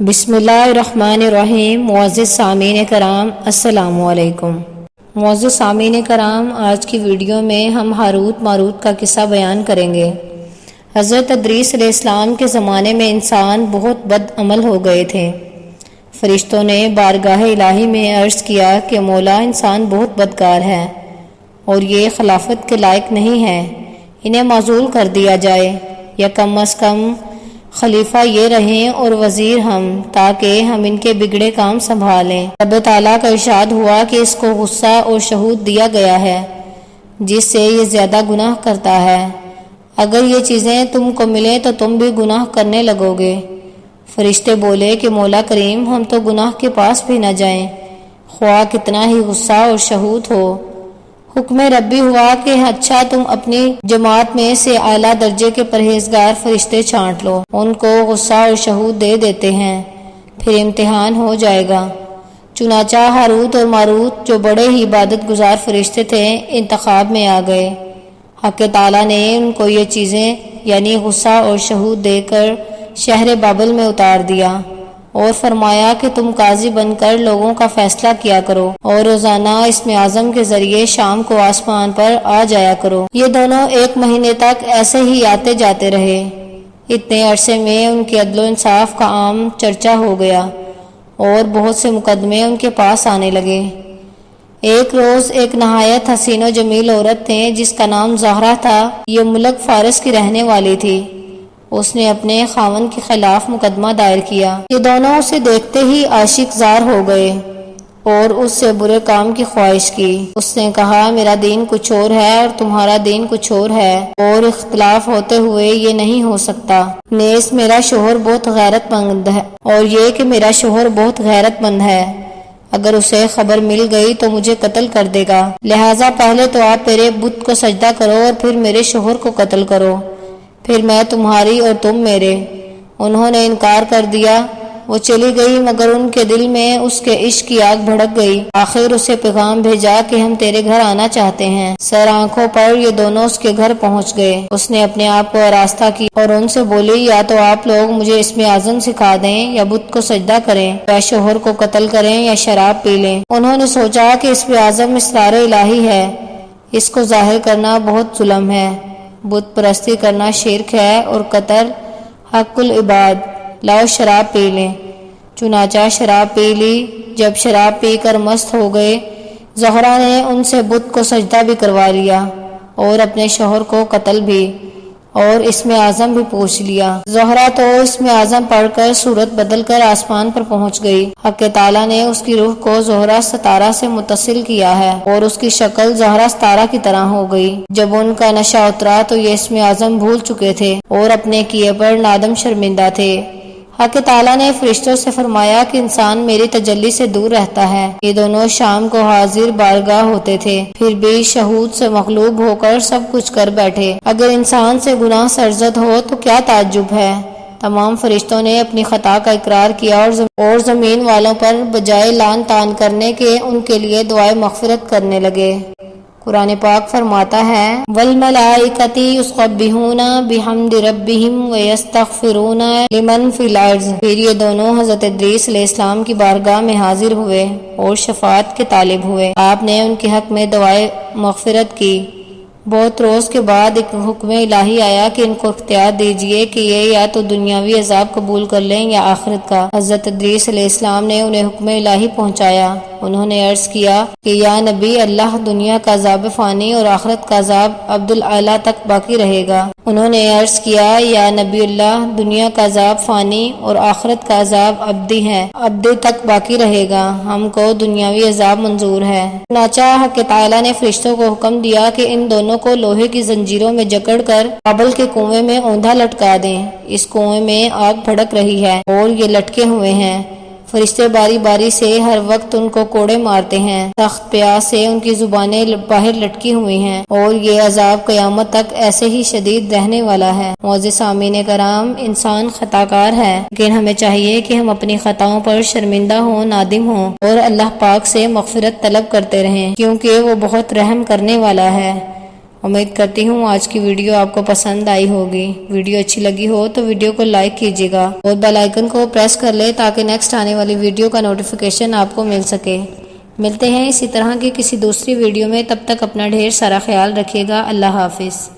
بسم اللہ الرحمن الرحیم۔ معزز سامعین کرام السلام علیکم۔ معزز سامعین کرام، آج کی ویڈیو میں ہم ہاروت ماروت کا قصہ بیان کریں گے۔ حضرت ادریس علیہ السلام کے زمانے میں انسان بہت بد عمل ہو گئے تھے۔ فرشتوں نے بارگاہ الہی میں عرض کیا کہ مولا، انسان بہت بدکار ہے اور یہ خلافت کے لائق نہیں ہے، انہیں معزول کر دیا جائے، یا کم از کم خلیفہ یہ رہیں اور وزیر ہم، تاکہ ہم ان کے بگڑے کام سنبھالیں۔ رب تعالیٰ کا ارشاد ہوا کہ اس کو غصہ اور شہود دیا گیا ہے جس سے یہ زیادہ گناہ کرتا ہے، اگر یہ چیزیں تم کو ملیں تو تم بھی گناہ کرنے لگو گے۔ فرشتے بولے کہ مولا کریم، ہم تو گناہ کے پاس بھی نہ جائیں، خواہ کتنا ہی غصہ اور شہود ہو۔ حکم ربی ہوا کہ اچھا، تم اپنی جماعت میں سے اعلیٰ درجے کے پرہیزگار فرشتے چھانٹ لو، ان کو غصہ اور شہود دے دیتے ہیں، پھر امتحان ہو جائے گا۔ چنانچہ ہاروت اور ماروت، جو بڑے ہی عبادت گزار فرشتے تھے، انتخاب میں آ گئے۔ حق تعالیٰ نے ان کو یہ چیزیں یعنی غصہ اور شہود دے کر شہر بابل میں اتار دیا اور فرمایا کہ تم قاضی بن کر لوگوں کا فیصلہ کیا کرو اور روزانہ اسم اعظم کے ذریعے شام کو آسمان پر آ جایا کرو۔ یہ دونوں 1 مہینے تک ایسے ہی آتے جاتے رہے۔ اتنے عرصے میں ان کے عدل و انصاف کا عام چرچا ہو گیا اور بہت سے مقدمے ان کے پاس آنے لگے۔ ایک روز ایک نہایت حسین و جمیل عورت تھے جس کا نام زہرا تھا۔ یہ ملک فارس کی رہنے والی تھی۔ اس نے اپنے خاوند کے خلاف مقدمہ دائر کیا۔ یہ دونوں اسے دیکھتے ہی عاشق زار ہو گئے اور اس سے برے کام کی خواہش کی۔ اس نے کہا، میرا دین کچھ اور ہے اور تمہارا دین کچھ اور ہے، اور اختلاف ہوتے ہوئے یہ نہیں ہو سکتا۔ نیز میرا شوہر بہت غیرت مند ہے، اور یہ کہ میرا شوہر بہت غیرت مند ہے، اگر اسے خبر مل گئی تو مجھے قتل کر دے گا، لہٰذا پہلے تو آپ میرے بت کو سجدہ کرو اور پھر میرے شوہر کو قتل کرو، پھر میں تمہاری اور تم میرے۔ انہوں نے انکار کر دیا۔ وہ چلی گئی، مگر ان کے دل میں اس کے عشق کی آگ بھڑک گئی۔ آخر اسے پیغام بھیجا کہ ہم تیرے گھر آنا چاہتے ہیں۔ سر آنکھوں پر یہ دونوں اس کے گھر پہنچ گئے۔ اس نے اپنے آپ کو آراستہ کی اور ان سے بولی، یا تو آپ لوگ مجھے اسم اعظم سکھا دیں، یا بت کو سجدہ کریں، یا شوہر کو قتل کریں، یا شراب پی لیں۔ انہوں نے سوچا کہ اسم اعظم اسرار الہی ہے، اس کو ظاہر کرنا بہت ظلم ہے، بت پرستی کرنا شرک ہے، اور قتل حق العباد، لاؤ شراب پی لیں۔ چنانچہ شراب پی لی۔ جب شراب پی کر مست ہو گئے، زہرا نے ان سے بت کو سجدہ بھی کروا لیا اور اپنے شوہر کو قتل بھی، اور اسم اعظم بھی پوچھ لیا۔ زہرا تو اسم اعظم پڑھ کر صورت بدل کر آسمان پر پہنچ گئی۔ حق تعالیٰ نے اس کی روح کو زہرا ستارہ سے متصل کیا ہے اور اس کی شکل زہرا ستارہ کی طرح ہو گئی۔ جب ان کا نشہ اترا تو یہ اسم اعظم بھول چکے تھے اور اپنے کیے پر نادم شرمندہ تھے۔ حق تعالیٰ نے فرشتوں سے فرمایا کہ انسان میری تجلی سے دور رہتا ہے۔ یہ دونوں شام کو حاضر بارگاہ ہوتے تھے، پھر بھی شہود سے مغلوب ہو کر سب کچھ کر بیٹھے۔ اگر انسان سے گناہ سرزد ہو تو کیا تعجب ہے۔ تمام فرشتوں نے اپنی خطا کا اقرار کیا اور زمین والوں پر بجائے لعن طعن کرنے کے ان کے لیے دعائے مغفرت کرنے لگے۔ قرآن پاک فرماتا ہے، وَالْمَلَائِكَةِ يُسَبِّحُونَ بِحَمْدِ رَبِّهِمْ وَيَسْتَغْفِرُونَ لِمَنْ فِي الْأَرْضِ۔ پھر یہ دونوں حضرت ادریس علیہ السلام کی بارگاہ میں حاضر ہوئے اور شفاعت کے طالب ہوئے۔ آپ نے ان کے حق میں دعائے مغفرت کی۔ بہت روز کے بعد ایک حکم الہی آیا کہ ان کو اختیار دیجیے کہ یہ یا تو دنیاوی عذاب قبول کر لیں یا آخرت کا۔ حضرت ادریس علیہ السلام نے انہیں حکم الہی پہنچایا۔ انہوں نے عرض کیا کہ یا نبی اللہ، دنیا کا عذاب فانی اور آخرت کا عذاب عبد الاعلیٰ تک باقی رہے گا۔ انہوں نے عرض کیا، یا نبی اللہ، دنیا کا عذاب فانی اور آخرت کا عذاب ابدی ہے، ابدی تک باقی رہے گا، ہم کو دنیاوی عذاب منظور ہے۔ چنانچہ حق تعالیٰ نے فرشتوں کو حکم دیا کہ ان دونوں کو لوہے کی زنجیروں میں جکڑ کر بابل کے کنویں میں اوندھا لٹکا دیں۔ اس کنویں میں آگ بھڑک رہی ہے اور یہ لٹکے ہوئے ہیں۔ فرشتے باری باری سے ہر وقت ان کو کوڑے مارتے ہیں۔ سخت پیاس سے ان کی زبانیں باہر لٹکی ہوئی ہیں اور یہ عذاب قیامت تک ایسے ہی شدید رہنے والا ہے۔ معزز سامعین کرام، انسان خطا کار ہے، لیکن ہمیں چاہیے کہ ہم اپنی خطاؤں پر شرمندہ ہوں، نادم ہوں اور اللہ پاک سے مغفرت طلب کرتے رہیں، کیونکہ وہ بہت رحم کرنے والا ہے امید کرتی ہوں آج کی ویڈیو آپ کو پسند آئی ہوگی۔ ویڈیو اچھی لگی ہو تو ویڈیو کو لائک کیجیے گا اور بیل آئیکن کو پریس کر لیں تاکہ نیکسٹ آنے والی ویڈیو کا نوٹیفیکیشن آپ کو مل سکے۔ ملتے ہیں اسی طرح کی کسی دوسری ویڈیو میں، تب تک اپنا ڈھیر سارا خیال رکھیے گا۔ اللہ حافظ۔